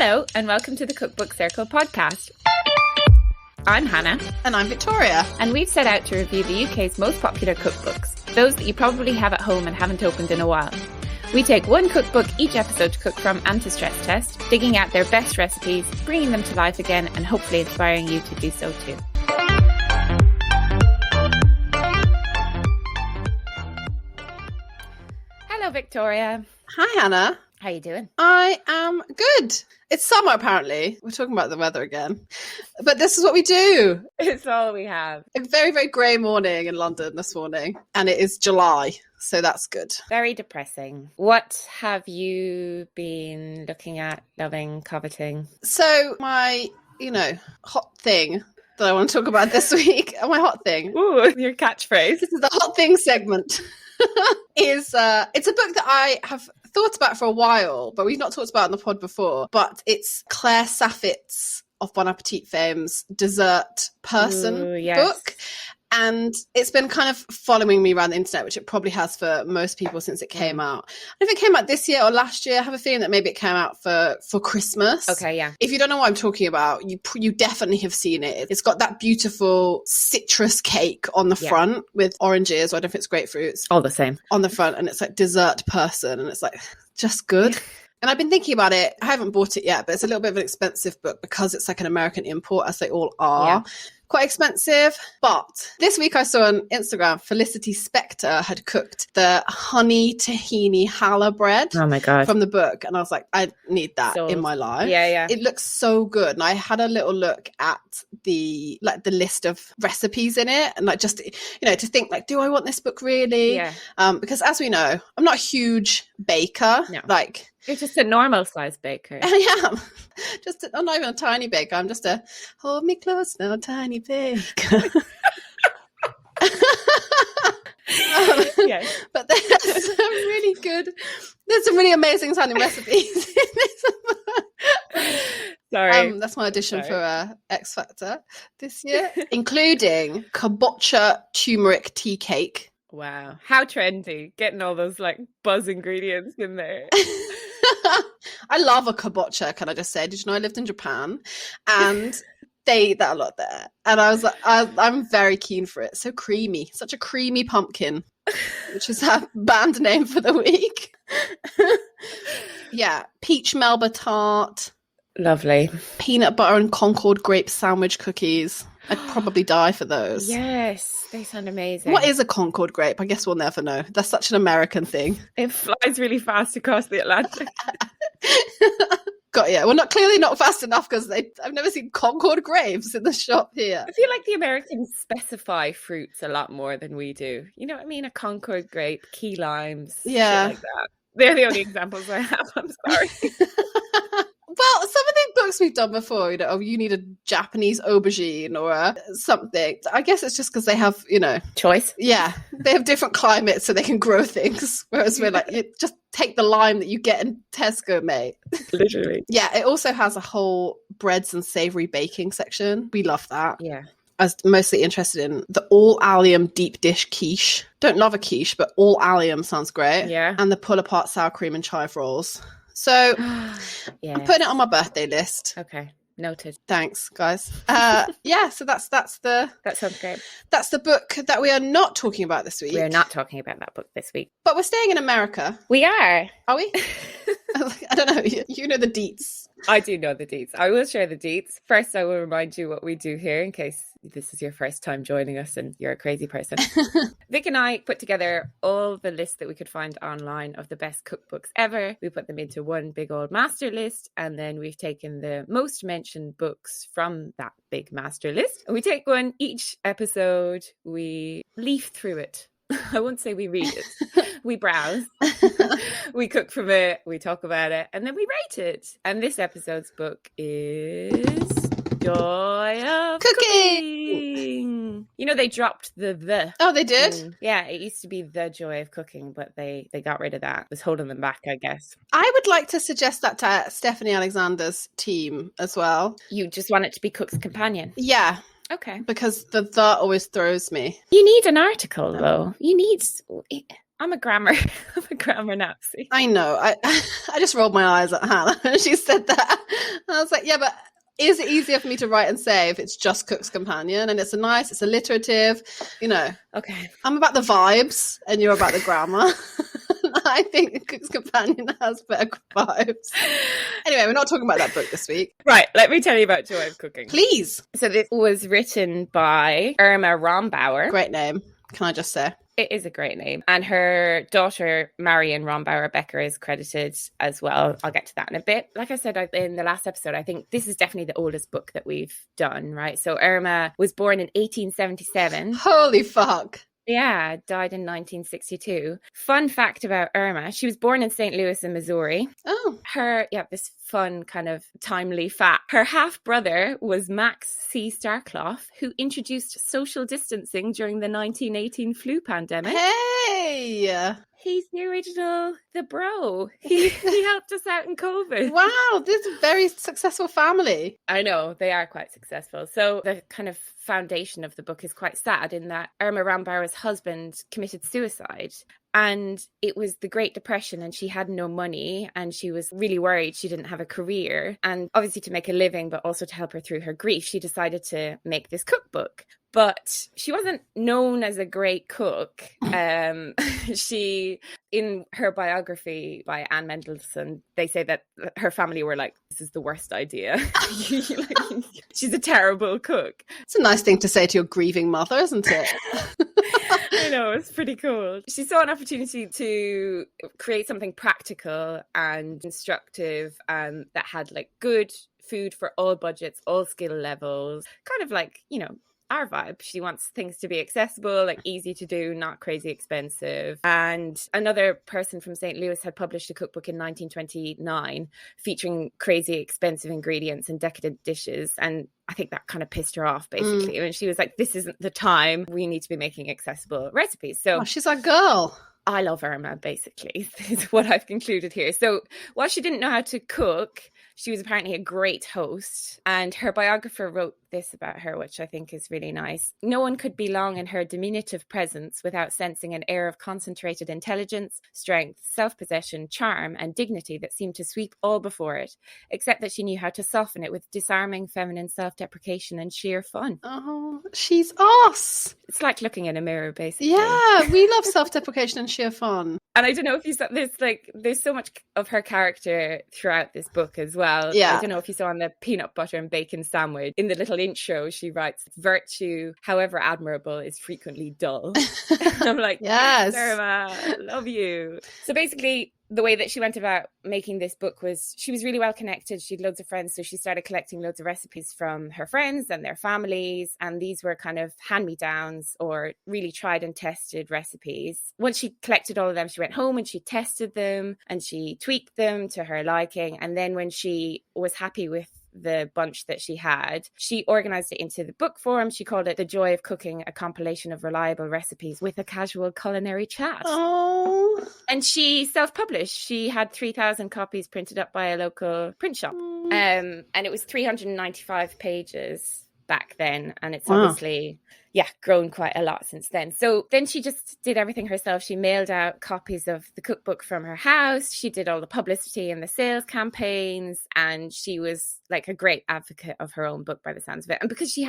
Hello, and welcome to the Cookbook Circle podcast. I'm Hannah. And I'm Victoria. And we've set out to review the UK's most popular cookbooks, those that you probably have at home and haven't opened in a while. We take one cookbook each episode to cook from and to stress test, digging out their best recipes, bringing them to life again, and hopefully inspiring you to do so too. Hello, Victoria. Hi, Hannah. How you doing? I am good. It's summer, apparently. We're talking about the weather again. But this is what we do. It's all we have. A very, very grey morning in London this morning. And it is July. So that's good. Very depressing. What have you been looking at, loving, coveting? So my, hot thing that I want to talk about this week, my hot thing. Ooh, your catchphrase. This is the hot thing segment. It's a book that I have thought about for a while, but we've not talked about it on the pod before. But it's Claire Saffit's of Bon Appetit fame's Dessert Person book. And it's been kind of following me around the internet, which it probably has for most people since it came out. I don't know if it came out this year or last year. I have a feeling that maybe it came out for Christmas. Okay, yeah. If you don't know what I'm talking about, you definitely have seen it. It's got that beautiful citrus cake on the front with oranges, or I don't know if it's grapefruits. All the same. On the front, and it's like Dessert Person, and it's like just good. And I've been thinking about it. I haven't bought it yet, but it's a little bit of an expensive book because it's like an American import, as they all are. Yeah. Quite expensive. But this week I saw on Instagram, Felicity Spector had cooked the honey tahini challah bread. Oh my God. From the book. And I was like, I need that in my life. Yeah. It looks so good. And I had a little look at the list of recipes in it. And like just, to think like, do I want this book really? Yeah. Because as we know, I'm not a huge baker. No. Like, you're just a normal size baker. I am. I'm not even a tiny baker. I'm just a hold me close now, tiny baker. Yes. But there's some really amazing sounding recipes in this book. Sorry. That's my audition for X Factor this year, including kabocha turmeric tea cake. Wow. How trendy. Getting all those like buzz ingredients in there. I love a kabocha, can I just say? Did you know I lived in Japan? And they eat that a lot there. And I was like, I'm very keen for it. So creamy. Such a creamy pumpkin, which is our band name for the week. Yeah. Peach Melba tart. Lovely. Peanut butter and Concord grape sandwich cookies. I'd probably die for those. Yes, they sound amazing. What is a Concord grape? I guess we'll never know. That's such an American thing. It flies really fast across the Atlantic. Got you. Well, clearly not fast enough because I've never seen Concord grapes in the shop here. I feel like the Americans specify fruits a lot more than we do. You know what I mean? A Concord grape, key limes, shit like that. They're the only examples I have. I'm sorry. Well, some of the books we've done before, you need a Japanese aubergine or something. I guess it's just because they have, choice. Yeah, they have different climates so they can grow things. Whereas we're like, you just take the lime that you get in Tesco, mate. Literally. Yeah, it also has a whole breads and savoury baking section. We love that. Yeah. I was mostly interested in the all-allium deep dish quiche. Don't love a quiche, but all-allium sounds great. Yeah. And the pull-apart sour cream and chive rolls. So yeah. I'm putting it on my birthday list. Okay, noted. Thanks, guys. So that's that sounds great. That's the book that we are not talking about this week. We are not talking about that book this week. But we're staying in America. We are. Are we? I don't know. You know the deets. I do know the deets. I will share the deets. First, I will remind you what we do here in case this is your first time joining us and you're a crazy person. Vic and I put together all the lists that we could find online of the best cookbooks ever. We put them into one big old master list, and then we've taken the most mentioned books from that big master list. And we take one each episode, we leaf through it. I won't say we read it. We browse. We cook from it. We talk about it. And then we rate it. And this episode's book is Joy of Cooking. They dropped the. Oh, they did? Yeah, it used to be The Joy of Cooking, but they got rid of that. It was holding them back, I guess. I would like to suggest that to Stephanie Alexander's team as well. You just want it to be Cook's Companion? Yeah. Okay. Because the always throws me. You need an article, though. You need... I'm a grammar I'm a grammar Nazi. I know. I just rolled my eyes at Hannah when she said that. I was like, yeah, but is it easier for me to write and say if it's just Cook's Companion and it's it's alliterative, Okay. I'm about the vibes and you're about the grammar. I think Cook's Companion has better vibes. Anyway, we're not talking about that book this week. Right, let me tell you about Joy of Cooking. Please. So this was written by Irma Rombauer. Great name, can I just say? It is a great name. And her daughter, Marion Rombauer Becker, is credited as well. I'll get to that in a bit. Like I said in the last episode, I think this is definitely the oldest book that we've done, right? So Irma was born in 1877. Holy fuck. Yeah, died in 1962. Fun fact about Irma, she was born in St. Louis in Missouri. Oh. This fun kind of timely fact. Her half-brother was Max C. Starkloff, who introduced social distancing during the 1918 flu pandemic. Hey! He's the original, the bro. He helped us out in COVID. Wow, this is a very successful family. I know, they are quite successful. So the kind of foundation of the book is quite sad in that Irma Rombauer's husband committed suicide. And it was the Great Depression and she had no money and she was really worried she didn't have a career. And obviously to make a living, but also to help her through her grief, she decided to make this cookbook. But she wasn't known as a great cook. She, in her biography by Anne Mendelssohn, they say that her family were like, this is the worst idea. She's a terrible cook. It's a nice thing to say to your grieving mother, isn't it? I know, it's pretty cool. She saw an opportunity to create something practical and instructive and that had like good food for all budgets, all skill levels, kind of like, our vibe. She wants things to be accessible, like easy to do, not crazy expensive. And another person from St. Louis had published a cookbook in 1929 featuring crazy expensive ingredients and decadent dishes. And I think that kind of pissed her off, basically. And she was like, this isn't the time. We need to be making accessible recipes. So she's a girl. I love Irma, basically, is what I've concluded here. So while she didn't know how to cook, she was apparently a great host. And her biographer wrote this about her, which I think is really nice. No one could be long in her diminutive presence without sensing an air of concentrated intelligence, strength, self-possession, charm, and dignity that seemed to sweep all before it, except that she knew how to soften it with disarming feminine self-deprecation and sheer fun. Oh, she's us. It's like looking in a mirror, basically. Yeah, we love self-deprecation and sheer fun. And I don't know if you saw, there's so much of her character throughout this book as well. Yeah. I don't know if you saw on the peanut butter and bacon sandwich, in the little intro, she writes, virtue, however admirable, is frequently dull. I'm like, yes, Irma, love you. So basically, the way that she went about making this book was she was really well connected. She had loads of friends. So she started collecting loads of recipes from her friends and their families. And these were kind of hand-me-downs or really tried and tested recipes. Once she collected all of them, she went home and she tested them and she tweaked them to her liking. And then when she was happy with the bunch that she had, she organized it into the book form. She called it The Joy of Cooking, a compilation of reliable recipes with a casual culinary chat. Oh. And she self-published. She had 3,000 copies printed up by a local print shop. And it was 395 pages back then. And it's obviously, grown quite a lot since then. So then she just did everything herself. She mailed out copies of the cookbook from her house. She did all the publicity and the sales campaigns. And she was like a great advocate of her own book by the sounds of it. And because she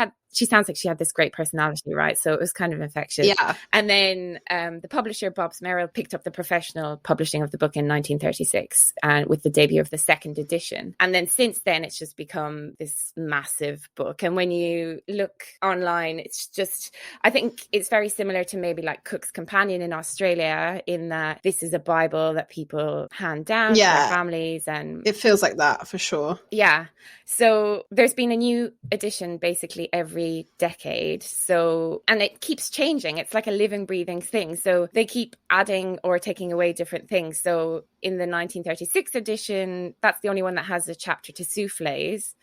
sounds like she had this great personality, right? So it was kind of infectious. Yeah. And then the publisher, Bobbs Merrill, picked up the professional publishing of the book in 1936 and with the debut of the second edition. And then since then, it's just become this massive book. And when you look online, it's just, I think it's very similar to maybe like Cook's Companion in Australia in that this is a Bible that people hand down to their families. And it feels like that for sure. Yeah. So there's been a new edition basically every decade. So, and it keeps changing. It's like a living, breathing thing. So they keep adding or taking away different things. So in the 1936 edition, that's the only one that has a chapter to souffles.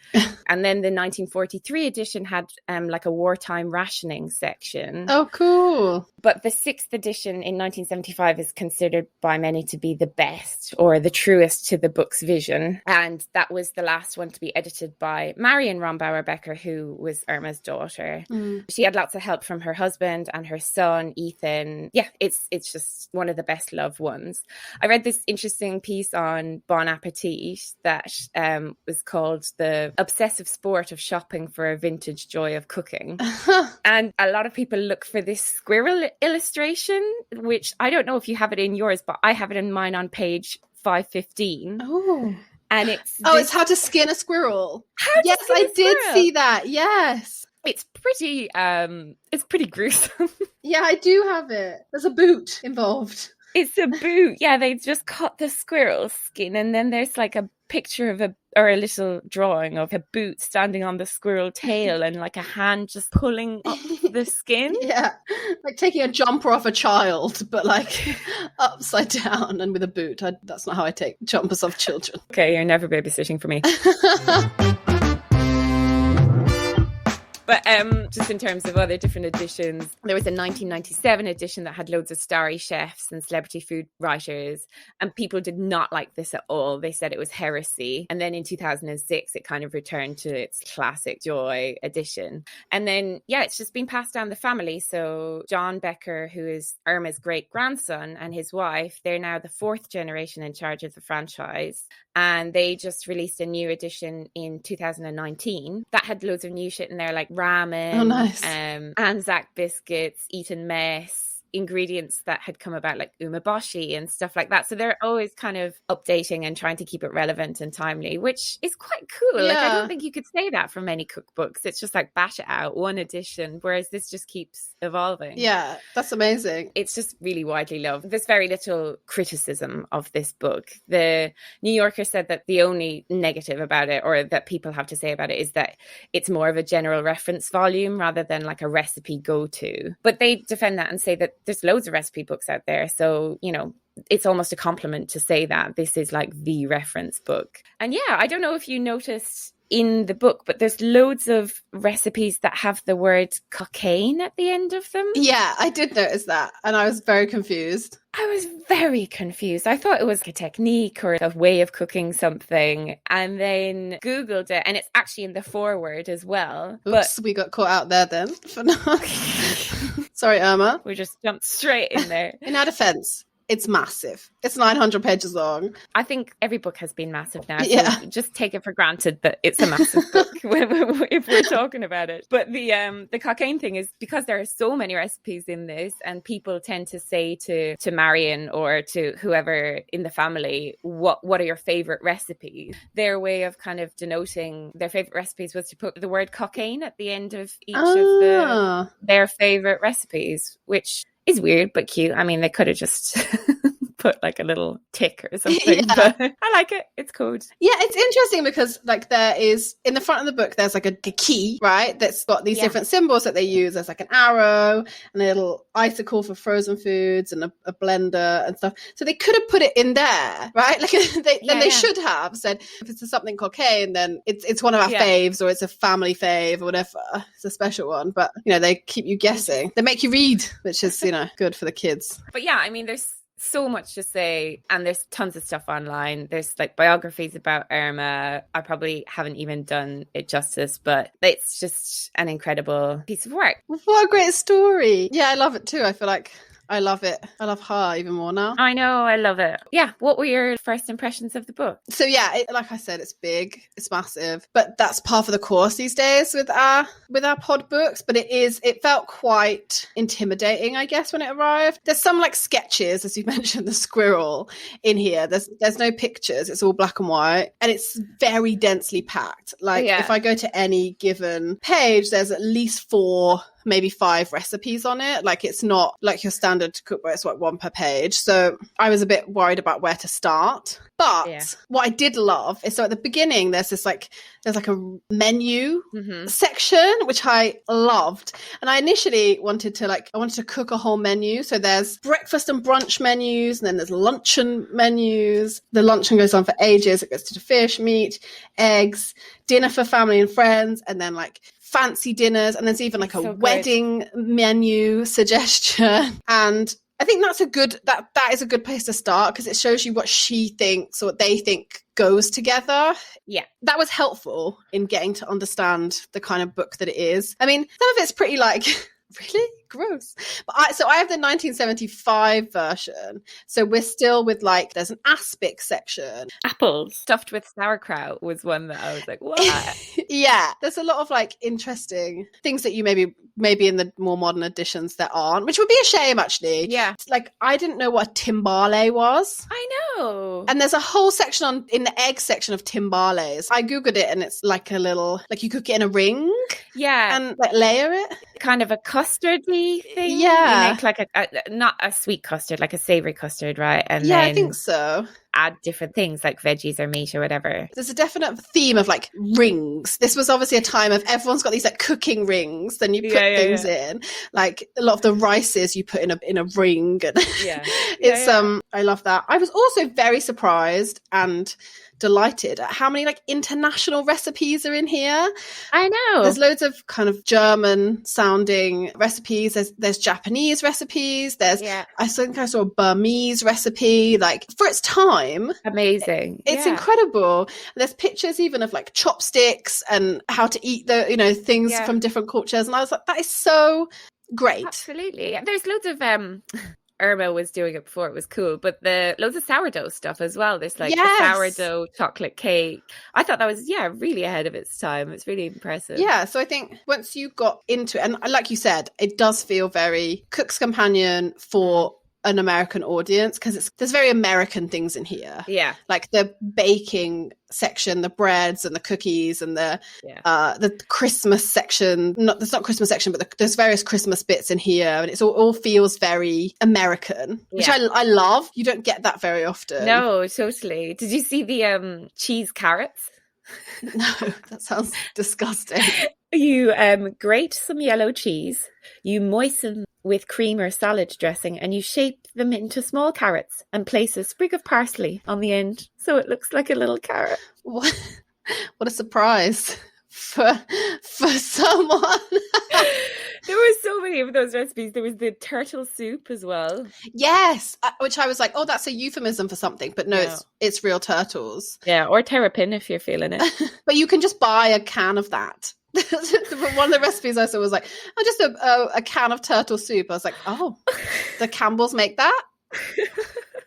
And then the 1943 edition had like a wartime rationing section. Oh, cool. But the 6th edition in 1975 is considered by many to be the best or the truest to the book's vision. And that was the last one to be edited by Marion Rombauer Becker, who was Irma's daughter. She had lots of help from her husband and her son, Ethan. Yeah, it's just one of the best loved ones. I read this interesting piece on Bon Appetit that was called The Obsessive Sport of Shopping for a Vintage Joy of Cooking. And a lot of people look for this squirrel illustration, which I don't know if you have it in yours, but I have it in mine on page 515. Oh. And it's it's how to skin a squirrel. Yes, I did see that. Yes. It's pretty gruesome. Yeah, I do have it. There's a boot involved. It's a boot. Yeah, they just cut the squirrel skin, and then there's like a picture of a little drawing of a boot standing on the squirrel tail and like a hand just pulling up the skin. Yeah, like taking a jumper off a child, but like upside down and with a boot. That's not how I take jumpers off children. Okay, you're never babysitting for me. But just in terms of other different editions, there was a 1997 edition that had loads of starry chefs and celebrity food writers, and people did not like this at all. They said it was heresy. And then in 2006, it kind of returned to its classic joy edition. And then, yeah, it's just been passed down the family. So John Becker, who is Irma's great-grandson, and his wife, they're now the 4th generation in charge of the franchise. And they just released a new edition in 2019 that had loads of new shit in there, like ramen, nice. Anzac biscuits, Eton mess, ingredients that had come about like umeboshi and stuff like that. So they're always kind of updating and trying to keep it relevant and timely, which is quite cool. Yeah. Like, I don't think you could say that for many cookbooks. It's just like bash it out, one edition, whereas this just keeps evolving. Yeah, that's amazing. It's just really widely loved. There's very little criticism of this book. The New Yorker said that the only negative about it, or that people have to say about it, is that it's more of a general reference volume rather than like a recipe go-to. But they defend that and say that there's loads of recipe books out there. So, you know, it's almost a compliment to say that this is like the reference book. And yeah, I don't know if you noticed in the book, but there's loads of recipes that have the word cocaine at the end of them. Yeah, I did notice that, and I was very confused. I was very confused. I thought it was a technique or a way of cooking something, and then Googled it, and it's actually in the foreword as well. Oops, we got caught out there then. For now. Sorry, Irma. We just jumped straight in there. In our defense, it's massive. It's 900 pages long. I think every book has been massive now. Yeah. So just take it for granted that it's a massive book if we're talking about it. But the cocaine thing is because there are so many recipes in this, and people tend to say to Marion or to whoever in the family, what are your favorite recipes? Their way of kind of denoting their favorite recipes was to put the word cocaine at the end of each of their favorite recipes, which is weird but cute. I mean, they could have just put like a little tick or something, but I like it. It's code. Yeah, it's interesting because like there is, in the front of the book, there's like a key, right? That's got these different symbols that they use. There's like an arrow and a little icicle for frozen foods and a blender and stuff. So they could have put it in there, right? Like they should have said, if it's something cocaine, then it's one of our faves, or it's a family fave or whatever. It's a special one. But, you know, they keep you guessing. They make you read, which is, you know, good for the kids. But yeah, I mean, there's so much to say, and there's tons of stuff online. There's like biographies about Irma. I probably haven't even done it justice, but it's just an incredible piece of work. What a great story. Yeah, I love it too. I feel like I love it. I love her even more now. I know, I love it. Yeah, what were your first impressions of the book? So yeah, like I said, it's big, it's massive, but that's part of the course these days with our pod books. But it felt quite intimidating, I guess, when it arrived. There's some like sketches, as you mentioned, the squirrel in here. There's no pictures, it's all black and white, and it's very densely packed. Like if I go to any given page, there's at least 4, maybe 5 recipes on it. Like it's not like your standard cookbook where it's like 1 per page. So I was a bit worried about where to start. But what I did love is, so at the beginning there's like a menu section, which I loved. And I initially wanted to cook a whole menu. So there's breakfast and brunch menus, and then there's luncheon menus. The luncheon goes on for ages. It goes to the fish, meat, eggs, dinner for family and friends, and then like fancy dinners. And there's even like a wedding menu suggestion. And I think that's that is a good place to start, because it shows you what she thinks or what they think goes together. Yeah. That was helpful in getting to understand the kind of book that it is. I mean, some of it's pretty like, really? Gross. But I have the 1975 version. So we're still with like, there's an aspic section. Apples stuffed with sauerkraut was one that I was like, what? Yeah. There's a lot of like interesting things that you maybe in the more modern editions there aren't, which would be a shame actually. Yeah. Like I didn't know what a timbale was. I know. And there's a whole section in the egg section of timbales. I Googled it and it's like a little, like you cook it in a ring. Yeah. And like layer it. Kind of a custardy thing. Yeah. You make like not a sweet custard, like a savory custard, right? And yeah, then I think so. Add different things like veggies or meat or whatever. There's a definite theme of like rings. This was obviously a time of everyone's got these like cooking rings. Then you put things in. Like a lot of the rices you put in a ring. And I love that. I was also very surprised and delighted at how many like international recipes are in here. I know. There's loads of kind of German sounding recipes. There's Japanese recipes. I think I saw a Burmese recipe. Like for its time, amazing. It's incredible. There's pictures even of like chopsticks and how to eat the things from different cultures. And I was like, that is so great. Absolutely. There's loads of Irma was doing it before it was cool, but loads of sourdough stuff as well. There's like a sourdough chocolate cake. I thought that was really ahead of its time. It's really impressive. Yeah, so I think once you got into it, and like you said, it does feel very Cook's Companion for an American audience, because there's very American things in here. Yeah, like the baking section, the breads and the cookies, and the Christmas section. There's not Christmas section, but there's various Christmas bits in here, and it's all feels very American, which I love. You don't get that very often. No, totally. Did you see the cheese carrots? No, that sounds disgusting. You grate some yellow cheese, you moisten with cream or salad dressing, and you shape them into small carrots and place a sprig of parsley on the end so it looks like a little carrot. What a surprise for someone. There were so many of those recipes. There was the turtle soup as well. Yes, which I was like, oh, that's a euphemism for something, but no, it's real turtles. Yeah, or terrapin if you're feeling it. But you can just buy a can of that. One of the recipes I saw was like, oh, just a can of turtle soup. I was like, oh, the Campbells make that?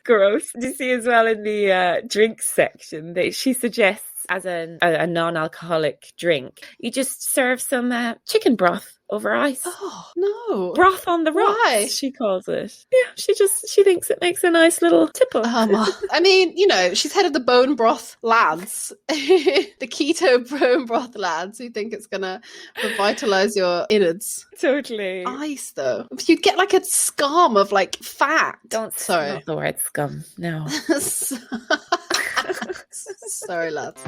Gross. Did you see as well in the drinks section that she suggests as a non-alcoholic drink, you just serve some chicken broth over ice. Oh, no. Broth on the rocks, Why? she calls it. Yeah, she thinks it makes a nice little tipple. I mean, she's head of the bone broth lads, the keto bone broth lads who think it's going to revitalize your innards. Totally. Ice, though. If you get like a scum of like fat. Sorry. Not the word scum. No. Sorry, lads.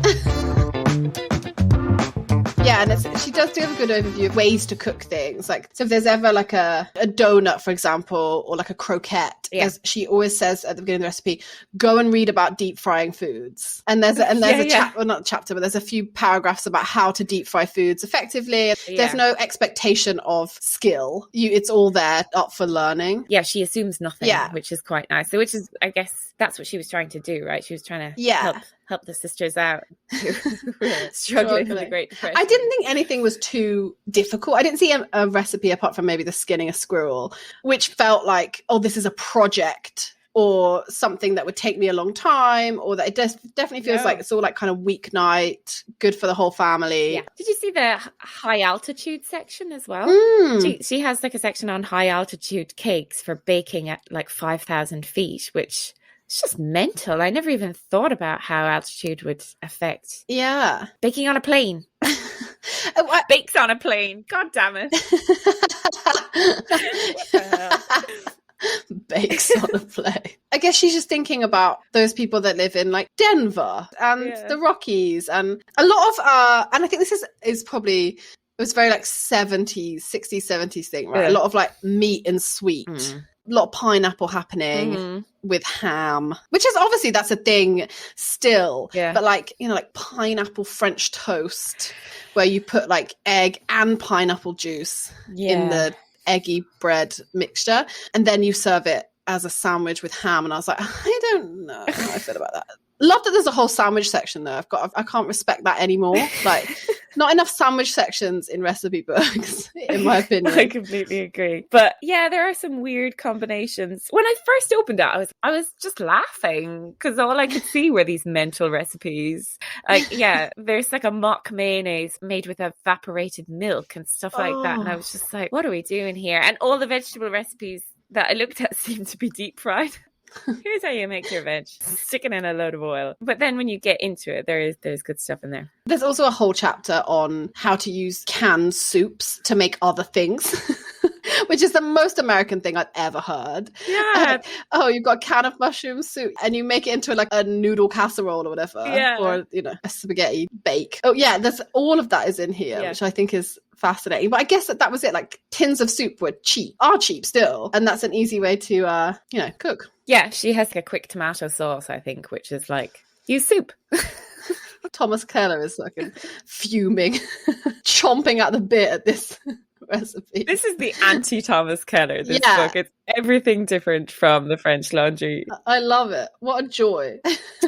Yeah, and she does do have a good overview of ways to cook things. Like, so if there's ever like a donut, for example, or like a croquette, she always says at the beginning of the recipe, go and read about deep frying foods. And there's a chapter, well, not a chapter, but there's a few paragraphs about how to deep fry foods effectively. Yeah. There's no expectation of skill. It's all there up for learning. Yeah, she assumes nothing, which is quite nice. So, which is, I guess, that's what she was trying to do, right? She was trying to help the sisters out struggling with the Great Depression. I didn't think anything was too difficult. I didn't see a recipe apart from maybe the skinning a squirrel, which felt like, oh, this is a project or something that would take me a long time, or that it definitely feels like it's all like kind of weeknight, good for the whole family. Yeah. Did you see the high altitude section as well? She has like a section on high altitude cakes for baking at like 5,000 feet, which... it's just mental. I never even thought about how altitude would affect baking on a plane. Bakes on a plane. God damn it. What the hell? Bakes on a plane. I guess she's just thinking about those people that live in like Denver and the Rockies, and a lot of and I think this is probably, it was very like 60s 70s thing, right? A lot of like meat and sweet. A lot of pineapple happening with ham, which is obviously that's a thing still, but like, you know, like pineapple French toast where you put like egg and pineapple juice in the eggy bread mixture, and then you serve it as a sandwich with ham. And I was like, I don't know how I feel about that. Love that there's a whole sandwich section though. I can't respect that anymore. Like, not enough sandwich sections in recipe books, in my opinion. I completely agree. But yeah, there are some weird combinations. When I first opened it, I was just laughing because all I could see were these mental recipes. Like, there's like a mock mayonnaise made with evaporated milk and stuff like that. And I was just like, what are we doing here? And all the vegetable recipes that I looked at seemed to be deep fried. Here's how you make your veg. Stick it in a load of oil. But then when you get into it, there's good stuff in there. There's also a whole chapter on how to use canned soups to make other things, which is the most American thing I've ever heard. Yeah. You've got a can of mushroom soup and you make it into like a noodle casserole or whatever. Yeah. Or, you know, a spaghetti bake. Oh yeah, there's all of that is in here, which I think is fascinating. But I guess that was it. Like, tins of soup are cheap still. And that's an easy way to, cook. Yeah, she has like a quick tomato sauce, I think, which is like, use soup. Thomas Keller is fucking fuming, chomping at the bit at this recipe. This is the anti-Thomas Keller, this book. It's everything different from the French Laundry. I love it. What a joy.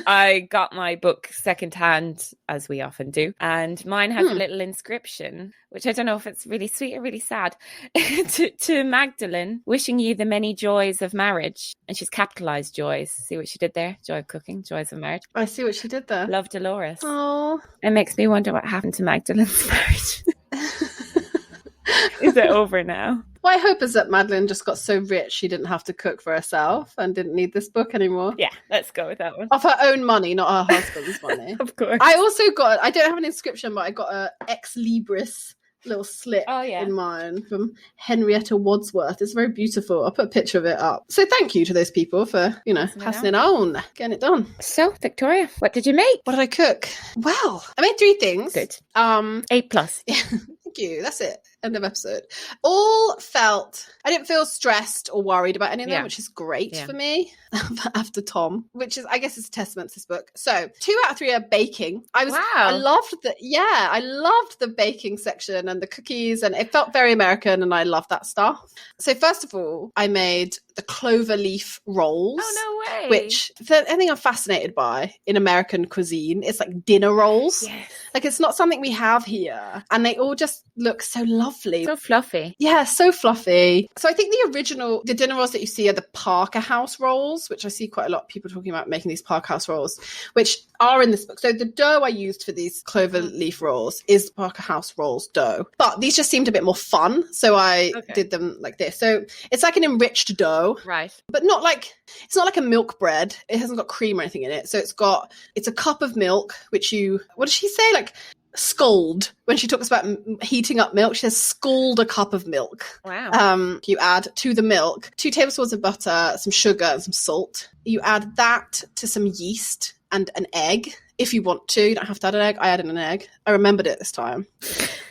I got my book secondhand, as we often do, and mine has a little inscription, which I don't know if it's really sweet or really sad, to Magdalene, wishing you the many joys of marriage. And she's capitalized joys. See what she did there? Joy of cooking, joys of marriage. I see what she did there. Love Dolores. Oh, it makes me wonder what happened to Magdalene's marriage. Is it over now? What I hope is that Madeline just got so rich she didn't have to cook for herself and didn't need this book anymore. Yeah, let's go with that one. Of her own money, not her husband's money. Of course. I also got, I don't have an inscription, but I got a ex libris little slip in mine from Henrietta Wadsworth. It's very beautiful. I'll put a picture of it up. So thank you to those people for, passing it on, getting it done. So, Victoria, what did you make? What did I cook? Well, I made 3 things. Good. A+. Yeah, thank you. That's it. End of episode. All felt, I didn't feel stressed or worried about any of them, which is great for me after Tom, which is, I guess, it's a testament to this book. So 2 out of 3 are baking. I loved the baking section and the cookies, and it felt very American, and I love that stuff. So first of all, I made the clover leaf rolls. Oh, no way. Which I think I'm fascinated by in American cuisine. It's like dinner rolls. Yes. Like, it's not something we have here. And they all just look so lovely. So fluffy. Yeah, so fluffy. So I think the dinner rolls that you see are the Parker House rolls, which I see quite a lot of people talking about making these Parker House rolls, which are in this book. So the dough I used for these clover leaf rolls is Parker House rolls dough. But these just seemed a bit more fun. So I did them like this. So it's like an enriched dough. Right. But it's not like a milk bread. It hasn't got cream or anything in it. So it's a cup of milk, which what does she say? Like, scald. When she talks about heating up milk, she says scald a cup of milk. Wow. You add to the milk 2 tablespoons of butter, some sugar, and some salt. You add that to some yeast and an egg. If you want to, you don't have to add an egg. I added an egg. I remembered it this time.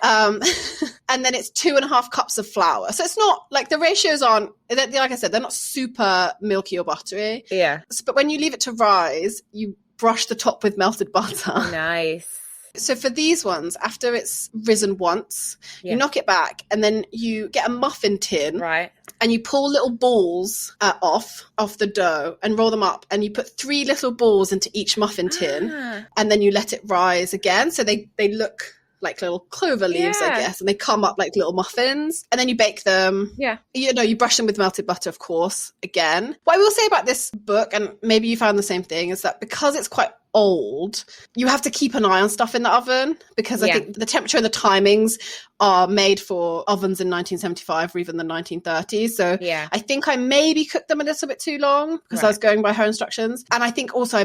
And then it's 2.5 cups of flour. So it's not like the ratios aren't, like I said, they're not super milky or buttery. Yeah. But when you leave it to rise, you brush the top with melted butter. Nice. So for these ones, after it's risen once, you knock it back, and then you get a muffin tin. Right. And you pull little balls off the dough and roll them up, and you put 3 little balls into each muffin tin, and then you let it rise again. So they look like little clover leaves, I guess, and they come up like little muffins, and then you bake them. Yeah. You brush them with melted butter, of course, again. What I will say about this book, and maybe you found the same thing, is that because it's quite old, you have to keep an eye on stuff in the oven, because I think the temperature and the timings are made for ovens in 1975 or even the 1930s. So I think I maybe cooked them a little bit too long because I was going by her instructions. And I think also I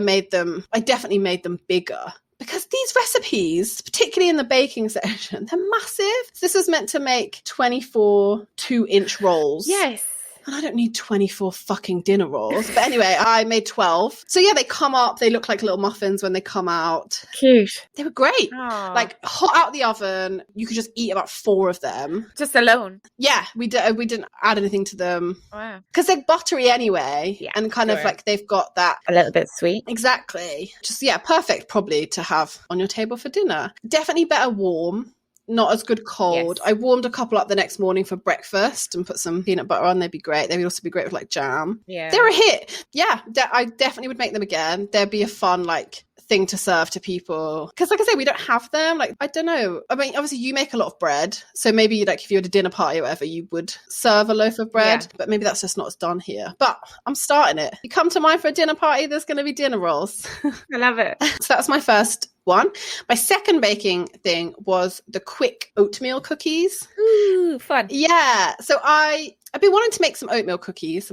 definitely made them bigger because these recipes, particularly in the baking section, they're massive. So this is meant to make 24 2-inch rolls. Yes. And I don't need 24 fucking dinner rolls. But anyway, I made 12. So yeah, they come up. They look like little muffins when they come out. Cute. They were great. Aww. Like hot out the oven. You could just eat about 4 of them. Just alone? Yeah, we didn't add anything to them. Wow. Because they're buttery anyway. Yeah, and kind of like they've got that. A little bit sweet. Exactly. Just, yeah, perfect probably to have on your table for dinner. Definitely better warm. Not as good cold. Yes. I warmed a couple up the next morning for breakfast and put some peanut butter on. They'd be great. They would also be great with like jam. Yeah. They're a hit. Yeah. I definitely would make them again. They'd be a fun like thing to serve to people. Because like I say, we don't have them. Like, I don't know. I mean, obviously you make a lot of bread. So maybe like if you had a dinner party or whatever, you would serve a loaf of bread. Yeah. But maybe that's just not as done here. But I'm starting it. You come to mine for a dinner party, there's going to be dinner rolls. I love it. So that's my first one. My second baking thing was the quick oatmeal cookies. Ooh, fun. Yeah. So I've been wanting to make some oatmeal cookies,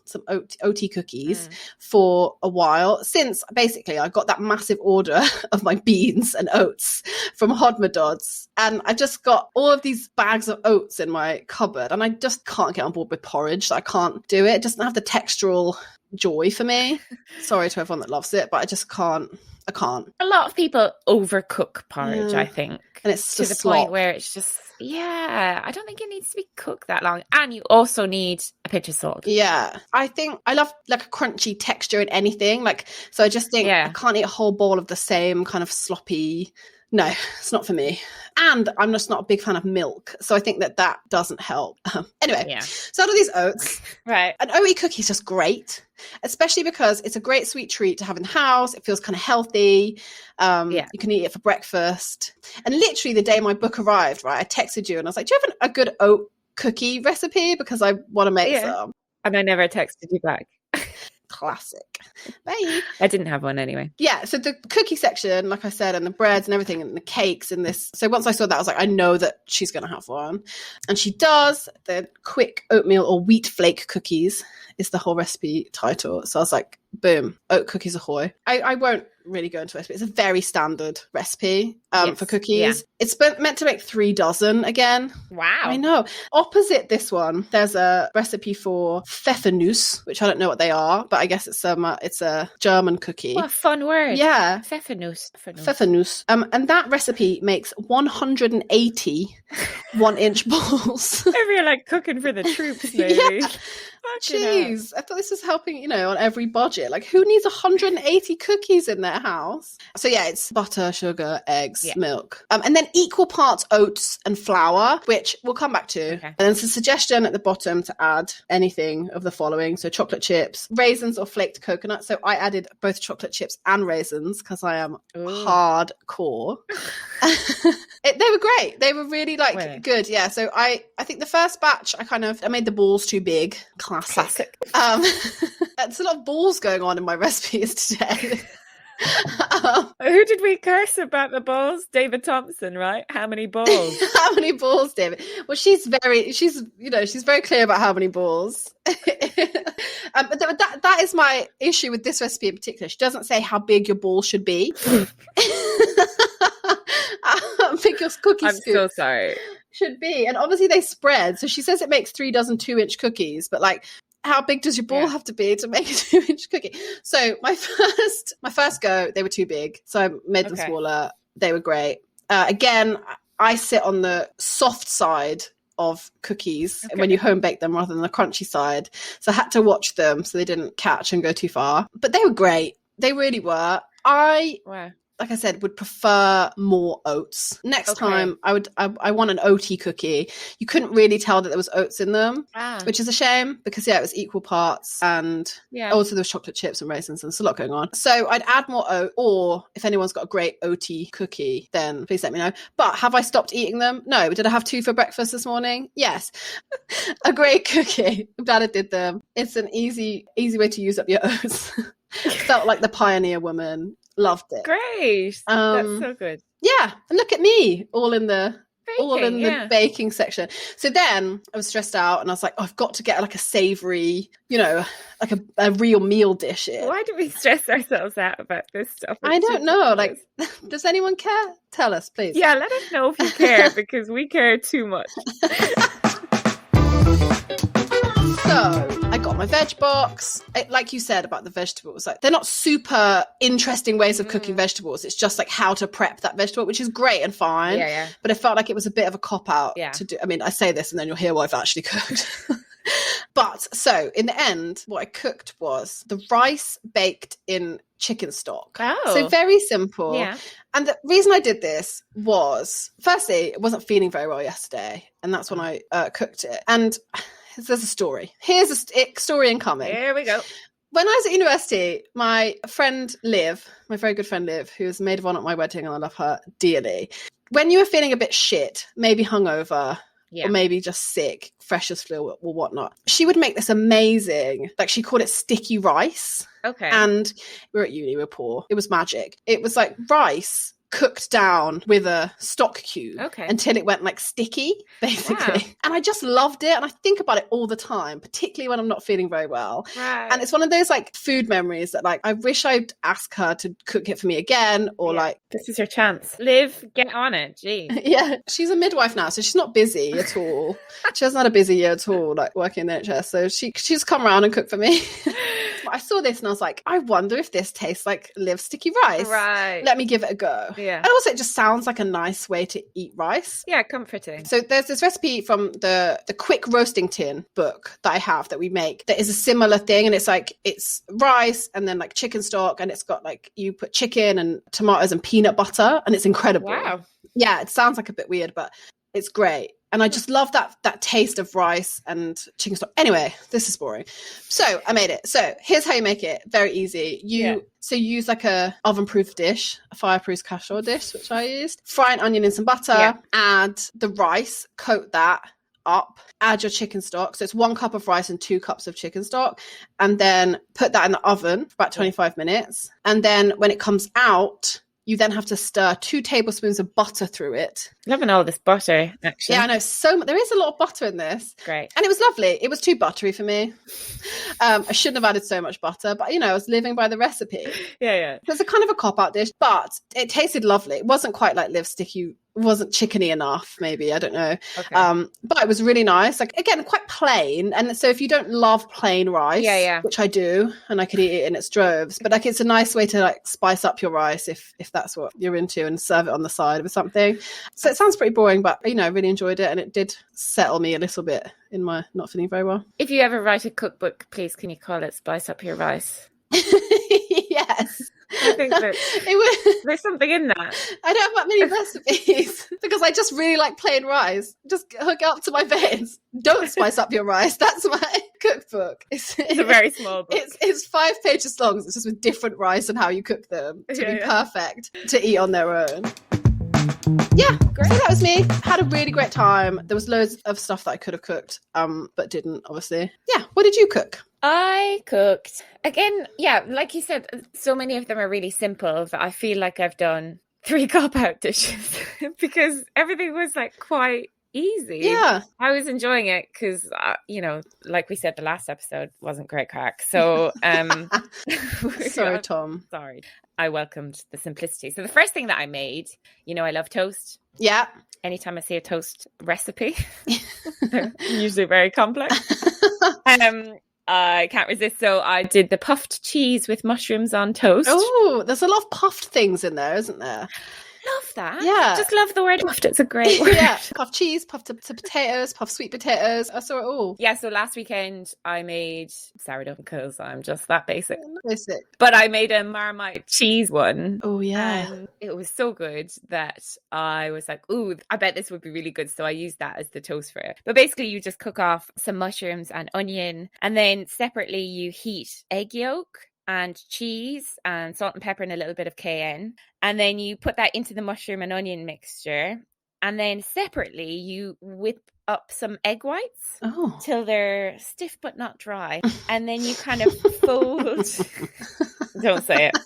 some OT cookies for a while, since basically I got that massive order of my beans and oats from Hodmedod's. And I just got all of these bags of oats in my cupboard and I just can't get on board with porridge. I can't do it. It doesn't have the textural joy for me. Sorry to everyone that loves it, but I just can't. I can't. A lot of people overcook porridge, I think. And it's to the point where it's just, I don't think it needs to be cooked that long. And you also need a pinch of salt. Yeah. I think I love like a crunchy texture in anything. Like, so I just think I can't eat a whole bowl of the same kind of sloppy. No, it's not for me. And I'm just not a big fan of milk. So I think that doesn't help. Anyway, so out of these oats, right? An oat cookie is just great, especially because it's a great sweet treat to have in the house. It feels kind of healthy. You can eat it for breakfast. And literally the day my book arrived, right, I texted you and I was like, do you have a good oat cookie recipe? Because I want to make some. And I never texted you back. Classic. Bye. I didn't have one anyway. Yeah, so the cookie section, like I said, and the breads and everything and the cakes and this. So once I saw that, I was like, I know that she's going to have one. And she does. The quick oatmeal or wheat flake cookies is the whole recipe title. So I was like, boom, oat cookies ahoy. I won't really go into it, but it's a very standard recipe for cookies. Yeah. It's meant to make 3 dozen again. Wow. I know. Opposite this one, there's a recipe for Pfeffernuss, which I don't know what they are, but I guess it's a German cookie. What a fun word. Yeah. Pfeffernuss. And that recipe makes 180 1-inch balls. I feel like cooking for the troops, maybe. Yeah. Jeez, I thought this was helping, on every budget. Like, who needs 180 cookies in their house? So yeah, it's butter, sugar, eggs, milk. And then equal parts oats and flour, which we'll come back to. Okay. And there's a suggestion at the bottom to add anything of the following. So chocolate chips, raisins or flaked coconut. So I added both chocolate chips and raisins because I am hardcore. They were great. They were really good. Yeah. So I think the first batch, I made the balls too big. Classic. There's a lot of balls going on in my recipes today. Who did we curse about the balls? David Thompson, right? How many balls? How many balls, David? Well, she's very clear about how many balls. But that is my issue with this recipe in particular. She doesn't say how big your ball should be. Big your cookie scoop. I'm so sorry. Should be. And obviously they spread. So she says it makes 3 dozen 2-inch cookies, but how big does your ball have to be to make a 2-inch cookie? So my first go, they were too big. So I made them smaller. They were great. Again, I sit on the soft side of cookies when you home bake them rather than the crunchy side. So I had to watch them so they didn't catch and go too far. But they were great. They really were. Like I said, would prefer more oats. Next time, I want an oaty cookie. You couldn't really tell that there was oats in them, which is a shame because, it was equal parts. And also there was chocolate chips and raisins and there's a lot going on. So I'd add more oat, or if anyone's got a great oaty cookie, then please let me know. But have I stopped eating them? No. Did I have 2 for breakfast this morning? Yes. A great cookie. I'm glad I did them. It's an easy way to use up your oats. Felt like the pioneer woman. Loved it. Great. That's so good. Yeah. And look at me, all in the all in yeah. the baking section. So then I was stressed out and I was like, oh, I've got to get like a savoury, you know, like a real meal dish in. Why do we stress ourselves out about this stuff? I don't know. Like, does anyone care? Tell us, please. Yeah, let us know if you care, because we care too much. So I got my veg box. Like you said about the vegetables, like they're not super interesting ways of cooking vegetables. It's just like how to prep that vegetable, which is great and fine. Yeah. But it felt like it was a bit of a cop out Yeah. to do. I mean, I say this and then you'll hear what I've actually cooked. But so in the end, what I cooked was the rice baked in chicken stock. Oh. So very simple. Yeah. And the reason I did this was, firstly, I wasn't feeling very well yesterday. And that's when I cooked it. And there's a story. Here's a story incoming. Here we go. When I was at university, my friend Liv, my very good friend Liv, who was maid of honor at my wedding, and I love her dearly. When you were feeling a bit shit, maybe hungover, or maybe just sick, fresh as flu or whatnot, she would make this amazing, like she called it sticky rice. Okay. And we were at uni, we were poor. It was magic. It was like rice cooked down with a stock cube until it went like sticky, basically. Wow. And I just loved it. And I think about it all the time, particularly when I'm not feeling very well. Right. And it's one of those like food memories that like I wish I'd ask her to cook it for me again, or like, this is your chance. Liv, get on it. Gee. Yeah. She's a midwife now, so she's not busy at all. She hasn't had a busy year at all, like working in the NHS. So she's come around and cooked for me. I saw this and I was like, I wonder if this tastes like Liv's sticky rice. Right. Let me give it a go. Yeah. And also it just sounds like a nice way to eat rice. Yeah, comforting. So there's this recipe from the Quick Roasting Tin book that I have that we make that is a similar thing. And it's like, it's rice and then like chicken stock, and it's got like, you put chicken and tomatoes and peanut butter, and it's incredible. Wow. Yeah, it sounds like a bit weird, but it's great. And I just love that taste of rice and chicken stock. Anyway, this is boring. So I made it. So here's how you make it. Very easy. So you use like a oven-proof dish, a fireproof casserole dish, which I used. Fry an onion in some butter. Add the rice. Coat that up. Add your chicken stock. So it's 1 cup of rice and 2 cups of chicken stock. And then put that in the oven for about 25 minutes. And then when it comes out, you then have to stir 2 tablespoons of butter through it. Loving all this butter, actually. Yeah, I know. There is a lot of butter in this. Great. And it was lovely. It was too buttery for me. I shouldn't have added so much butter, but, you know, I was living by the recipe. Yeah. There's a kind of a cop-out dish, but it tasted lovely. It wasn't quite like Liv sticky. It wasn't chickeny enough, maybe. I don't know. Okay. But it was really nice. Like, again, quite plain. And so if you don't love plain rice, which I do, and I could eat it in its droves, but like it's a nice way to like spice up your rice if that's what you're into, and serve it on the side with something. So it sounds pretty boring, but, you know, I really enjoyed it, and it did settle me a little bit in my not feeling very well. If you ever write a cookbook, please can you call it Spice Up Your Rice? Yes. I think that there's something in that. I don't have that many recipes because I just really like plain rice. Just hook it up to my veins. Don't spice up your rice. That's my cookbook. It's a very small book. It's 5 pages long. It's just with different rice and how you cook them to be perfect to eat on their own. Yeah, great. So that was me. Had a really great time. There was loads of stuff that I could have cooked, but didn't, obviously. Yeah, what did you cook? I cooked, again, like you said, so many of them are really simple that I feel like I've done 3 cop-out dishes because everything was like quite easy. Yeah. I was enjoying it because, you know, like we said, the last episode wasn't great crack. So, sorry, Tom. Sorry. I welcomed the simplicity. So the first thing that I made, you know, I love toast. Yeah. Anytime I see a toast recipe, they're usually very complex. I can't resist. So I did the puffed cheese with mushrooms on toast. Oh, there's a lot of puffed things in there, isn't there? Love that. Yeah. Just love the word puffed. It's a great word. Yeah. Puffed cheese, puffed to potatoes, puffed sweet potatoes. I saw it all. Yeah. So last weekend I made sourdough because I'm just that basic. Basic. But I made a Marmite cheese one. Oh, yeah. And it was so good that I was like, ooh, I bet this would be really good. So I used that as the toast for it. But basically you just cook off some mushrooms and onion, and then separately you heat egg yolk and cheese and salt and pepper and a little bit of cayenne. And then you put that into the mushroom and onion mixture. And then separately you whip up some egg whites till they're stiff but not dry. And then you kind of fold. Don't say it.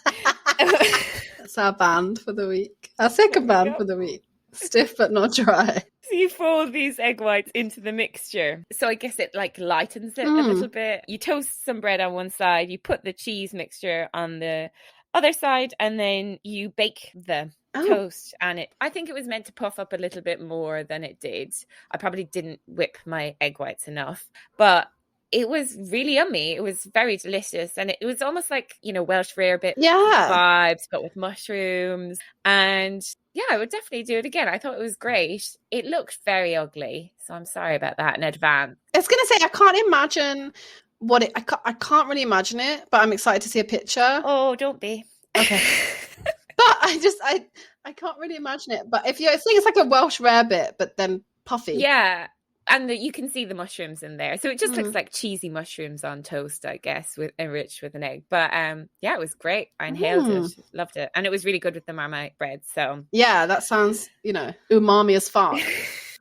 That's our band for the week. Our second band for the week. Stiff but not dry. So you fold these egg whites into the mixture. So I guess it like lightens it a little bit. You toast some bread on one side, you put the cheese mixture on the other side, and then you bake the toast. And I think it was meant to puff up a little bit more than it did. I probably didn't whip my egg whites enough, but it was really yummy. It was very delicious. And it was almost like, Welsh rarebit vibes, but with mushrooms. And yeah, I would definitely do it again. I thought it was great. It looked very ugly, so I'm sorry about that in advance. I was going to say, I can't imagine I can't really imagine it, but I'm excited to see a picture. Oh, don't be. Okay. But I can't really imagine it. But if you're saying it's like a Welsh rarebit, but then puffy. Yeah. And you can see the mushrooms in there. So it just looks like cheesy mushrooms on toast, I guess, enriched with an egg. But yeah, it was great. I inhaled it. Loved it. And it was really good with the Marmite bread. So yeah, that sounds, umami as fuck.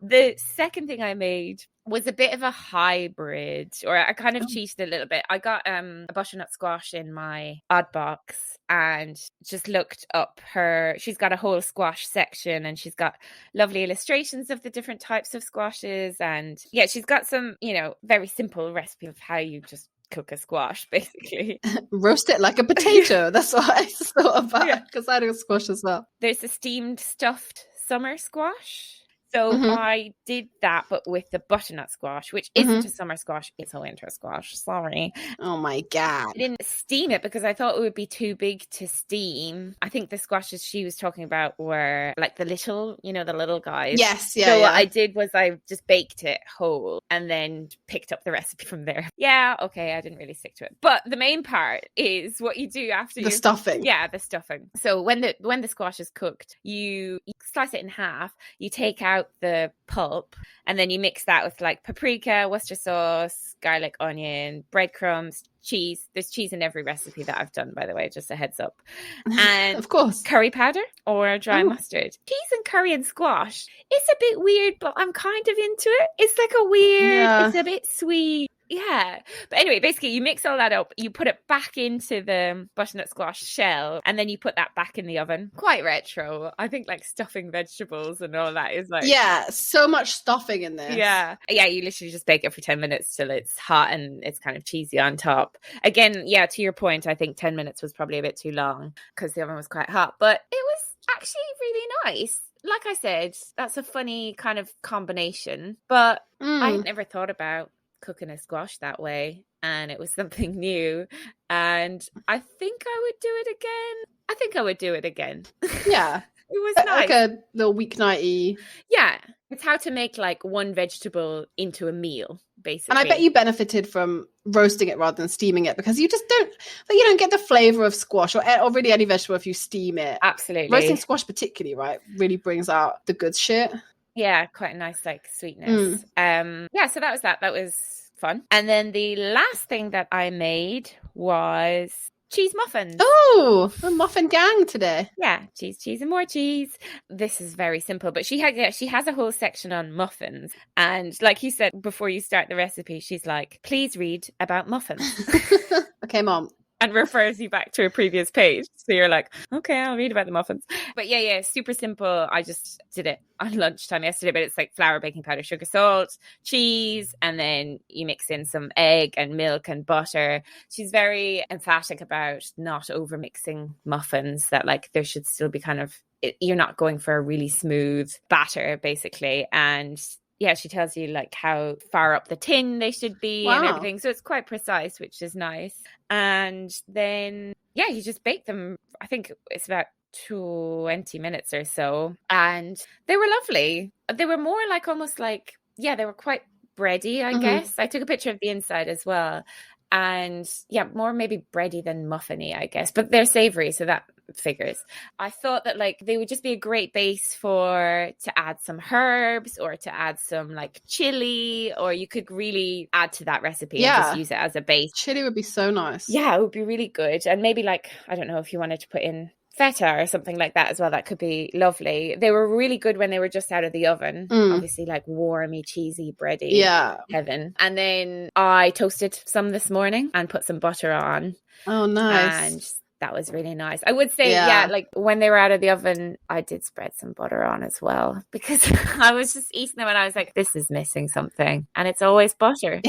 The second thing I made was a bit of a hybrid, or I kind of cheated a little bit. I got a butternut squash in my odd box and just looked up she's got a whole squash section, and she's got lovely illustrations of the different types of squashes. And yeah, she's got some, very simple recipe of how you just cook a squash, basically. Roast it like a potato. That's what I thought about, because I do squash as well. There's a steamed stuffed summer squash. So I did that, but with the butternut squash, which isn't a summer squash, it's a winter squash. Sorry. Oh my God. I didn't steam it because I thought it would be too big to steam. I think the squashes she was talking about were like the little guys. Yes, yeah. So what I did was I just baked it whole and then picked up the recipe from there. Yeah, okay, I didn't really stick to it. But the main part is what you do after the stuffing. Yeah, the stuffing. So when the squash is cooked, you slice it in half, you take out the pulp, and then you mix that with like paprika, Worcester sauce, garlic, onion, breadcrumbs, cheese. There's cheese in every recipe that I've done, by the way, just a heads up. And of course, curry powder or dry mustard. Cheese and curry and squash. It's a bit weird, but I'm kind of into it. It's like a weird, it's a bit sweet. Yeah. But anyway, basically you mix all that up, you put it back into the butternut squash shell, and then you put that back in the oven. Quite retro. I think like stuffing vegetables and all that is like... Yeah, so much stuffing in there. Yeah. Yeah, you literally just bake it for 10 minutes till it's hot and it's kind of cheesy on top. Again, yeah, to your point, I think 10 minutes was probably a bit too long because the oven was quite hot, but it was actually really nice. Like I said, that's a funny kind of combination, but I had never thought about cooking a squash that way, and it was something new, and I think I would do it again. Yeah. It was nice. Like a little weeknighty. Yeah. It's how to make like one vegetable into a meal, basically. And I bet you benefited from roasting it rather than steaming it, because you just don't get the flavor of squash or really any vegetable if you steam it. Absolutely. Roasting squash particularly, right, really brings out the good shit. Yeah, quite a nice like sweetness. Yeah, so that was that. That was fun. And then the last thing that I made was cheese muffins. Oh, a muffin gang today. Yeah, cheese and more cheese. This is very simple, but she has a whole section on muffins. And like you said before you start the recipe, she's like, please read about muffins. Okay, Mom. And refers you back to a previous page. So you're like, okay, I'll read about the muffins. But yeah, super simple. I just did it on lunchtime yesterday, but it's like flour, baking powder, sugar, salt, cheese, and then you mix in some egg and milk and butter. She's very emphatic about not over mixing muffins, that like there should still be kind of, you're not going for a really smooth batter, basically. And yeah, she tells you like how far up the tin they should be and everything. So it's quite precise, which is nice. And then, yeah, you just bake them. I think it's about 20 minutes or so. And they were lovely. They were more like almost like, yeah, they were quite bready, I guess. I took a picture of the inside as well. And yeah, more maybe bready than muffiny, I guess. But they're savory, so that figures. I thought that like they would just be a great base to add some herbs or to add some like chili, or you could really add to that recipe and just use it as a base. Chili would be so nice. Yeah, it would be really good. And maybe like, I don't know, if you wanted to put in feta or something like that as well, that could be lovely. They were really good when they were just out of the oven. Obviously like warmy, cheesy, bready heaven. And then I toasted some this morning and put some butter on. Oh, nice. And That was really nice. I would say, yeah, like when they were out of the oven, I did spread some butter on as well, because I was just eating them and I was like, this is missing something. And it's always butter.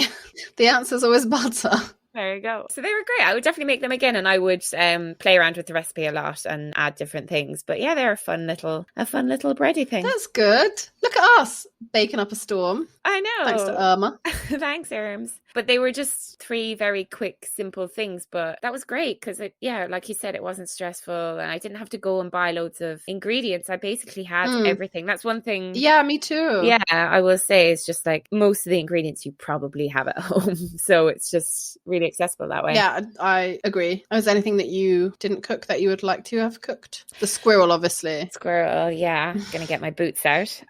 The answer's always butter. There you go. So they were great. I would definitely make them again, and I would play around with the recipe a lot and add different things. But yeah, they're a fun little bready thing. That's good. Look at us baking up a storm. I know. Thanks to Irma. Thanks, Irms. But they were just 3 very quick, simple things. But that was great because, like you said, it wasn't stressful. And I didn't have to go and buy loads of ingredients. I basically had everything. That's one thing. Yeah, me too. Yeah, I will say it's just like most of the ingredients you probably have at home. So it's just really accessible that way. Yeah, I agree. Was there anything that you didn't cook that you would like to have cooked? The squirrel, obviously. Squirrel, yeah. Gonna get my boots out.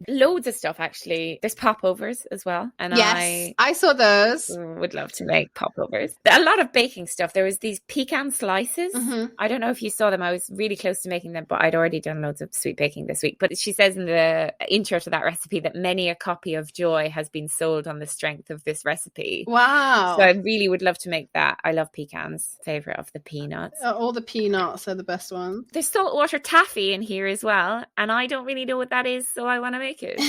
Loads of stuff, actually. There's popovers as well. And yes, I saw those. Would love to make popovers. A lot of baking stuff. There was these pecan slices. I don't know if you saw them. I was really close to making them, but I'd already done loads of sweet baking this week. But she says in the intro to that recipe that many a copy of Joy has been sold on the strength of this recipe. Wow. So I really would love to make that. I love pecans. Favorite of the peanuts. All the peanuts are the best ones. There's saltwater taffy in here as well. And I don't really know what that is, so I want to make it.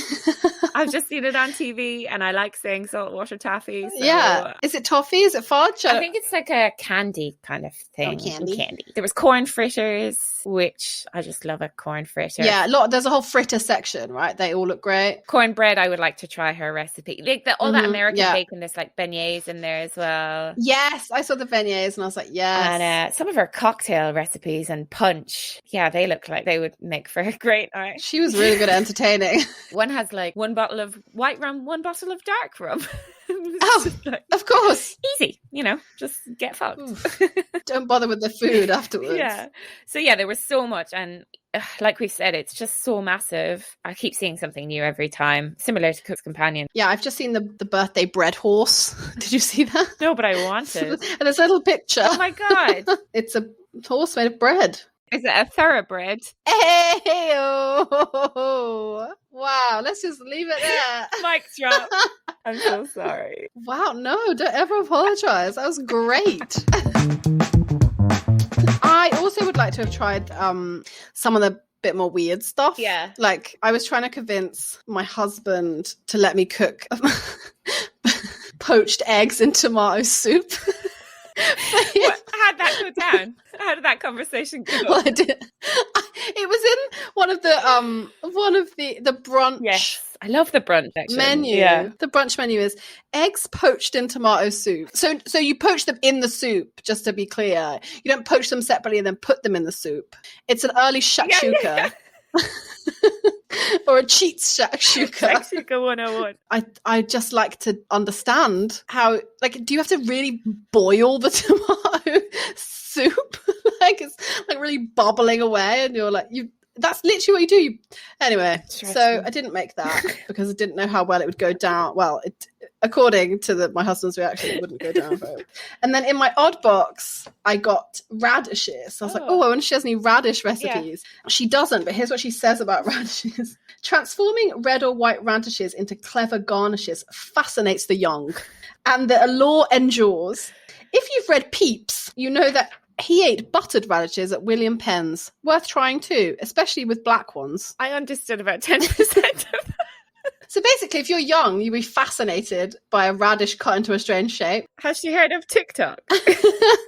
I've just seen it on TV and I like saying saltwater taffy. So. Yeah. Is it toffee? Is it fudge? I think it's like a candy kind of thing. Oh, candy. There was corn fritters, which I just love a corn fritter. Yeah, there's a whole fritter section, right? They all look great. Cornbread, I would like to try her recipe. Like all that American bacon, there's like beignets in there as well. Yes, I saw the beignets and I was like, yes. And some of her cocktail recipes and punch, yeah, they look like they would make for a great night. She was really good at entertaining. One has like 1 bottle of white rum, 1 bottle of dark rum. Like, of course. Easy, just get fucked. Don't bother with the food afterwards. Yeah. So yeah, there was so much, and like we've said, it's just so massive. I keep seeing something new every time, similar to Cook's Companion. Yeah, I've just seen the birthday bread horse. Did you see that? No, but I wanted. And there's a little picture. Oh my God. It's a horse made of bread. Is it a thoroughbred? Hey, wow, let's just leave it there. Mic drop. I'm so sorry. Wow, no, don't ever apologize. That was great. I also would like to have tried some of the bit more weird stuff. Yeah. Like, I was trying to convince my husband to let me cook poached eggs in tomato soup. How'd that go down? How did that conversation go? Well, it was in one of the brunch. Yes, I love the brunch section. Menu. Yeah. The brunch menu is eggs poached in tomato soup. So you poach them in the soup, just to be clear. You don't poach them separately and then put them in the soup. It's an early shakshuka. Yeah. Or a cheats shakshuka. Shakshuka 101. I just like to understand how, like, do you have to really boil the tomato soup? Like, it's like really bubbling away and you're like, that's literally what you do. Anyway, so I didn't make that because I didn't know how well it would go down. Well, according to my husband's reaction, it wouldn't go down very well. And then in my odd box, I got radishes. So I was like, I wonder if she has any radish recipes. Yeah. She doesn't, but here's what she says about radishes. Transforming red or white radishes into clever garnishes fascinates the young, and the allure endures. If you've read Peeps, you know that he ate buttered radishes at William Penn's. Worth trying too, especially with black ones. I understood about 10% of that. So basically, if you're young, you'll be fascinated by a radish cut into a strange shape. Has she heard of TikTok?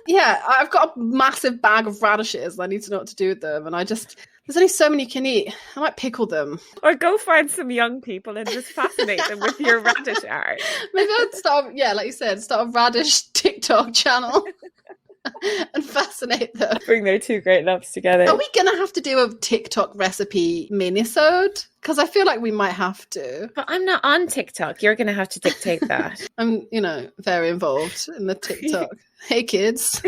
Yeah, I've got a massive bag of radishes and I need to know what to do with them. And there's only so many you can eat. I might pickle them. Or go find some young people and just fascinate them with your radish art. Maybe I'd start, like you said, start a radish TikTok channel. And fascinate them. Bring their two great loves together. Are we gonna have to do a TikTok recipe minisode? Because I feel like we might have to. But I'm not on TikTok. You're gonna have to dictate that. I'm, very involved in the TikTok. Hey kids.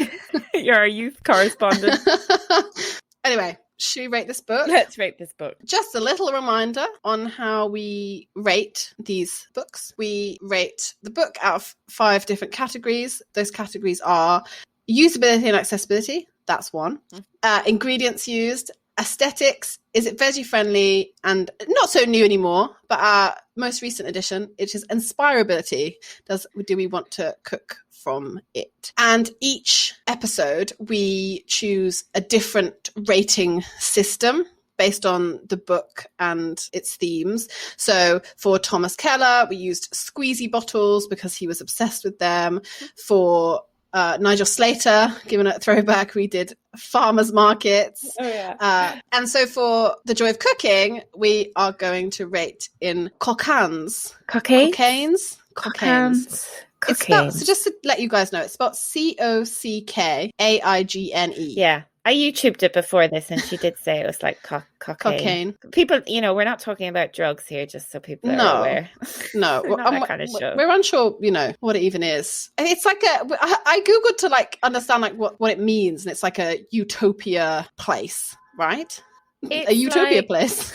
You're a youth correspondent. Anyway, should we rate this book? Let's rate this book. Just a little reminder on how we rate these books. We rate the book out of 5 different categories. Those categories are usability and accessibility. That's 1. Ingredients used. aesthetics, is it veggie friendly? And not so new anymore, but our most recent edition, which is inspirability. Do we want to cook from it? And each episode, we choose a different rating system based on the book and its themes. So for Thomas Keller, we used squeezy bottles because he was obsessed with them. For Nigel Slater, given a throwback, we did farmers markets. Oh, yeah. And so for The Joy of Cooking, we are going to rate in cocaines. Cocaines? It's spelled, so just to let you guys know, it's spelled Cockaigne. Yeah. I YouTubed it before this, and she did say it was like cocaine. People, we're not talking about drugs here, just so people are aware. No, we're not that kind of show. We're unsure, what it even is. It's like I googled to like understand like what it means, and it's like a utopia place, right? A utopia place.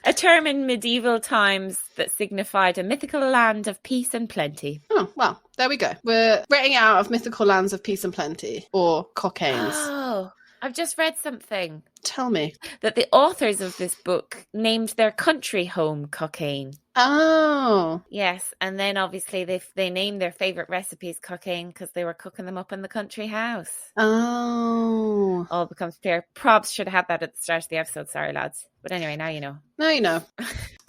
A term in medieval times that signified a mythical land of peace and plenty. Oh, well, there we go. We're rating out of mythical lands of peace and plenty, or cocaines. Oh, I've just read something. Tell me. That the authors of this book named their country home Cockaigne. Oh. Yes, and then obviously they named their favourite recipes Cockaigne because they were cooking them up in the country house. Oh. All becomes clear. Probs should have had that at the start of the episode. Sorry, lads. But anyway, now you know. Now you know.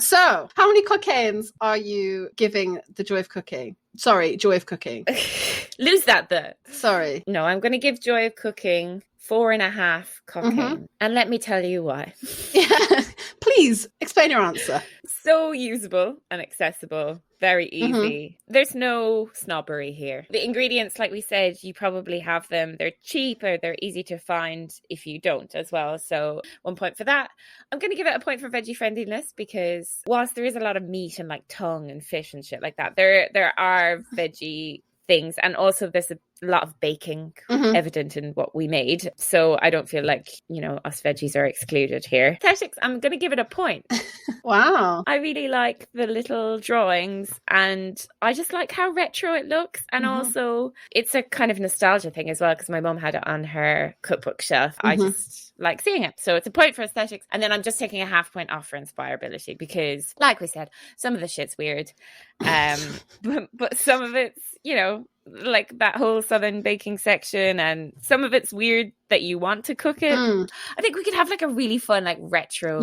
So, how many cocaines are you giving The Joy of Cooking? Sorry, Joy of Cooking. Lose that though. Sorry. No, I'm going to give Joy of Cooking 4.5 cocaine. Mm-hmm. And let me tell you why. Yeah. Please explain your answer. So usable and accessible. Very easy. Mm-hmm. There's no snobbery here. The ingredients, like we said, you probably have them. They're cheap or they're easy to find if you don't as well. So 1 point for that. I'm going to give it a point for veggie friendliness because whilst there is a lot of meat and like tongue and fish and shit like that, there are veggie things, and also there's a lot of baking evident in what we made, so I don't feel like us veggies are excluded here. Aesthetics, I'm gonna give it a point. Wow. I really like the little drawings, and I just like how retro it looks, and also it's a kind of nostalgia thing as well because my mum had it on her cookbook shelf. I just like seeing it, so it's a point for aesthetics, and then I'm just taking a half point off for inspirability because, like we said, some of the shit's weird, but some of it's like that whole southern baking section, and some of it's weird that you want to cook it. I think we could have like a really fun like retro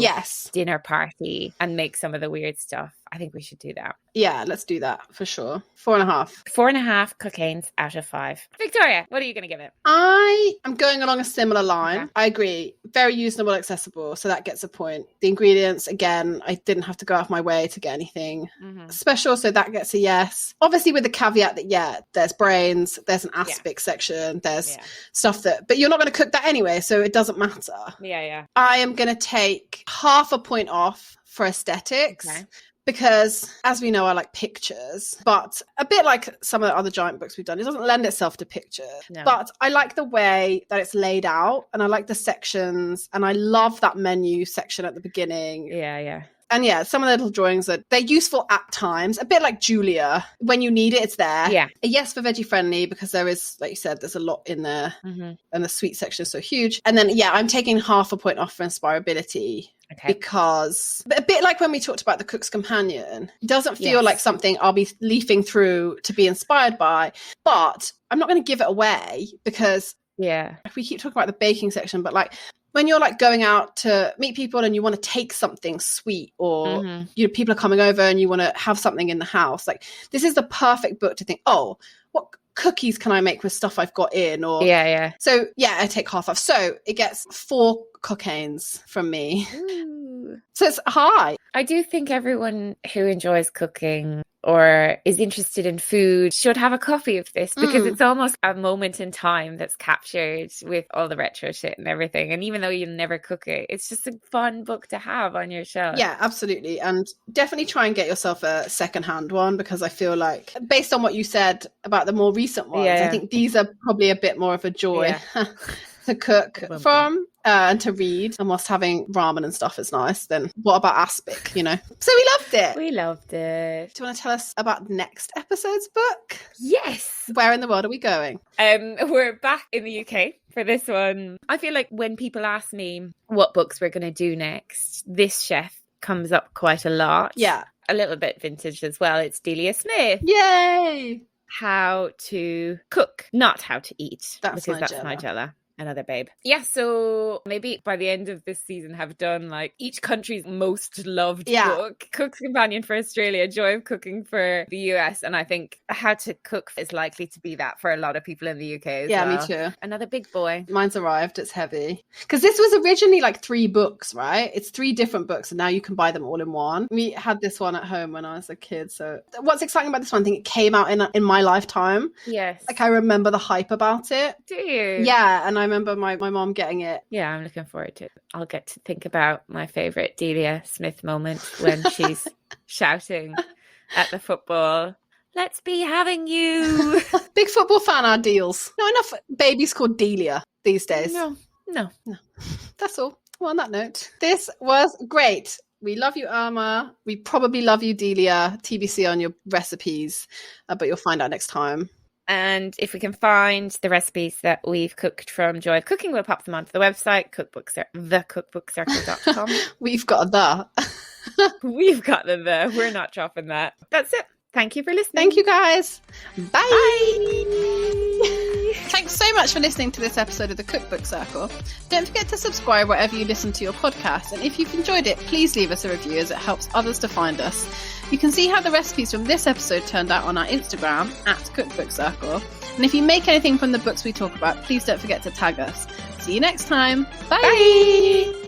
dinner party and make some of the weird stuff. I think we should do that. Yeah, let's do that for sure. 4.5. 4.5 cocaines out of 5. Victoria, what are you going to give it? I am going along a similar line. Okay. I agree. Very usable, accessible. So that gets a point. The ingredients, again, I didn't have to go out of my way to get anything special. So that gets a yes. Obviously with the caveat that, there's brains, there's an aspic section, there's stuff but you're not going to cook that anyway. So it doesn't matter. Yeah. I am going to take half a point off for aesthetics. Okay. Because, as we know, I like pictures, but a bit like some of the other giant books we've done, it doesn't lend itself to pictures. No. But I like the way that it's laid out, and I like the sections, and I love that menu section at the beginning. Yeah. And some of the little drawings, they're useful at times, a bit like Julia. When you need it, it's there. Yeah. A yes for veggie friendly because there is, like you said, there's a lot in there, and the sweet section is so huge. And then, I'm taking half a point off for inspirability. Okay. Because a bit like when we talked about the Cook's Companion, it doesn't feel like something I'll be leafing through to be inspired by, but I'm not going to give it away because we keep talking about the baking section, but like when you're like going out to meet people and you want to take something sweet or people are coming over and you want to have something in the house, like this is the perfect book to think, oh, what cookies can I make with stuff I've got in? Or So I take half off. So it gets 4 cocaines from me. Ooh. So it's high. I do think everyone who enjoys cooking or is interested in food should have a copy of this because it's almost a moment in time that's captured with all the retro shit and everything. And even though you never cook it, it's just a fun book to have on your shelf. Yeah, absolutely. And definitely try and get yourself a secondhand one because I feel like based on what you said about the more recent ones, I think these are probably a bit more of a joy to cook from. and to read, and whilst having ramen and stuff is nice, then what about aspic, you know? So we loved it. We loved it. Do you want to tell us about next episode's book? Yes. Where in the world are we going? We're back in the UK for this one. I feel like when people ask me what books we're going to do next, this chef comes up quite a lot. Yeah. A little bit vintage as well. It's Delia Smith. Yay! How to cook, not how to eat. That's Nigella. Another babe. Yeah, so maybe by the end of this season have done like each country's most loved book. Cook's Companion for Australia, Joy of Cooking for the US. And I think How to Cook is likely to be that for a lot of people in the UK as well. Yeah, me too. Another big boy. Mine's arrived. It's heavy. Because this was originally like 3 books, right? It's 3 different books and now you can buy them all in one. We had this one at home when I was a kid. So what's exciting about this one, I think it came out in my lifetime. Yes. Like I remember the hype about it. Do you? Yeah, and I remember my mom getting it. Yeah, I'm looking forward to it. I'll get to think about my favourite Delia Smith moment when she's shouting at the football, "Let's be having you." Big football fan are deals. Not enough babies called Delia these days. No. That's all. Well, on that note, this was great. We love you, Irma. We probably love you, Delia. TBC on your recipes, but you'll find out next time. And if we can find the recipes that we've cooked from Joy of Cooking, we'll pop them onto the website, thecookbookcircle.com. We've got the. We've got them there. We're not dropping that. That's it. Thank you for listening. Thank you, guys. Bye. Bye. Thanks so much for listening to this episode of The Cookbook Circle. Don't forget to subscribe wherever you listen to your podcast. And if you've enjoyed it, please leave us a review as it helps others to find us. You can see how the recipes from this episode turned out on our Instagram @CookbookCircle. And if you make anything from the books we talk about, please don't forget to tag us. See you next time. Bye. Bye.